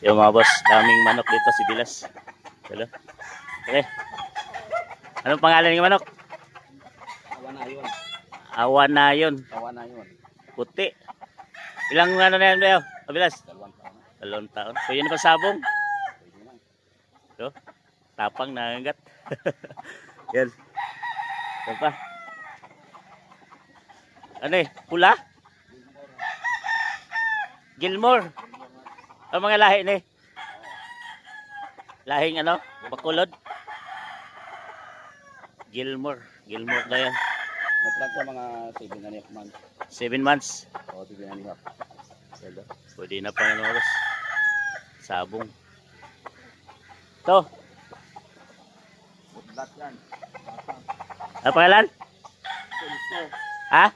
Yung mga boss, daming manok dito si Bilas. Hello. Okay. Anong pangalan ng manok? Awanayon. Awanayon. Awanayon. Puti. Ilang ano na yan dayo? Bilas? 2 taon. 2 taon. So yun pa sabong. Pwede na. So, tapang nangagat. Yan. Ito pa. Ano eh? Pula? Gilmore. Ang mga lahi ni. Lahing ano? Bakulod. Gilmore. Gilmore na yan. Naplag ko mga 7.5 months. 7 months. O, 7.5. Hello. Pwede na pang ano oras. Sabong. Ito. Budlat yan. Ano pangalan? Kilso. Ha?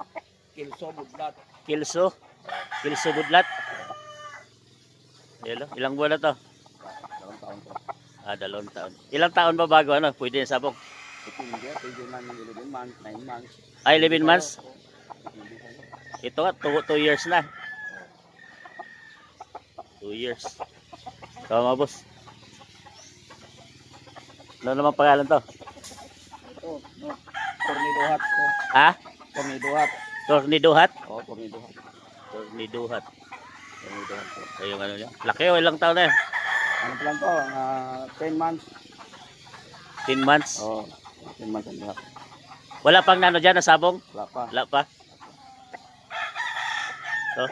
Kilso budlat. Kilso. Kilso budlat. Hello. Ilang buwan na to? 2 taon ko. 2 taon. Ilang taon ba bago ano? Pwede na sabong. Pwede man ng 11 months, 9 months. Ay, 11 months. Ito nga, 2 years na. 2 years. Ito mga boss. Ano naman pangalan to? Ito, no. Tornidohat ko. Ha? Tornidohat. Tornidohat? O, tornidohat. Tornidohat. Tornidohat ko. Ito yung ano niya. Laki o, ilang taon na yan? Ano plan to? 10 months. 10 months. O, 10 months and a half. Wala pang nano dyan na sabong? Wala pa. Wala pa. Ito.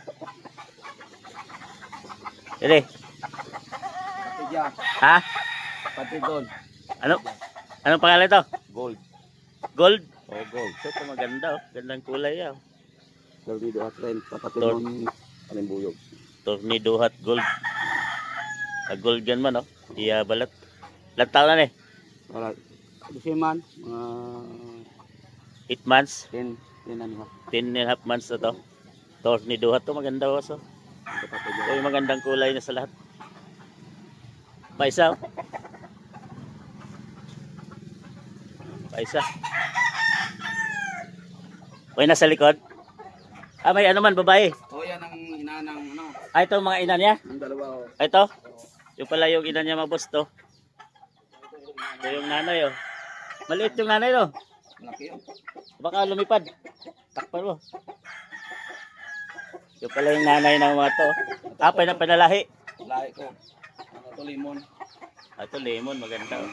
Sige. Pati dyan. Ha? Pati doon. Ano? Anong pangalan ito? Gold. Gold? O, gold. Ito maganda oh. Gandang kulay yan. Tornidohat rin. Pati Tor- doon. Alimbuyog. Tornidohat gold. Gold yan man oh. Iya balat. Ilang taon na eh? Wala. 10 months. 8 months. 10 and a half. 10.5 months na to. Tornidohat to. Maganda oh. So. Pati Ito dyan. yung magandang kulay na sa lahat. Paisa oh. Paisa. Okay na sa likod. Ah, may ano man, babae. O, yan ang inanang ano. Ah, ito mga ina niya. Ang dalawa o. Ah, ito. Yung pala yung ina niya mabos to. Ito yung nanay oh. Maliit yung nanay no. Malaki yun. Baka lumipad. Takpan mo. Yung pala yung nanay ng mga to. Ah, panalahi. Lahi ko. Ano to, limon. Ah, ito lemon, maganda oh.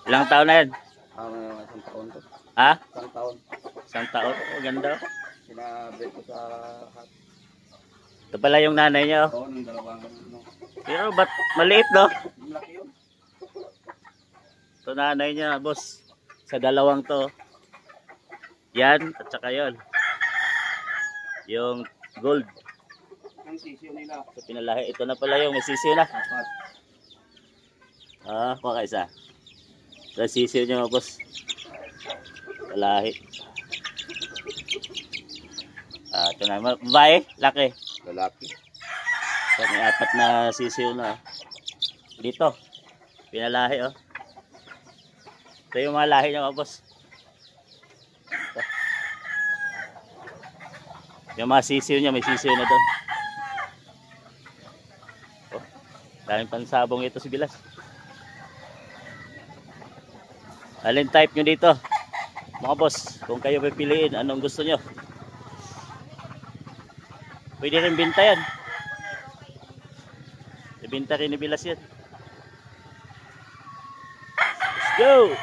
Ilang taon na yan? Isang taon to. Ha? Isang taon. Isang taon. Maganda oh. Sinabit ko sa hat. Ito pala yung nanay niya oh. Taon ng dalawang ano. Pero ba't maliit no? Malaki yun. Ito nanay niya boss. Sa dalawang to. Yan at saka yun. Yung gold. Ang sisyo nila. Sa pinalahi. Ito na pala yung may sisiyo na. Apat. Ah, kuha ka isa. Sa sisiyo niya mga boss. Palahi. Ah, ito na. Babae, laki. Lalaki. So, may 4 na sisiyo na. Dito. Pinalahi oh. Ito yung mga lahi niya mga boss. Ito. Yung mga sisiyo niya, may sisiyo na doon. Oh, daming pansabong ito si Bilas. Alin type nyo dito? Mga boss, kung kayo pipiliin, anong gusto nyo? Pwede rin binta yan. Ibinta rin ni Bilas yan. Let's go!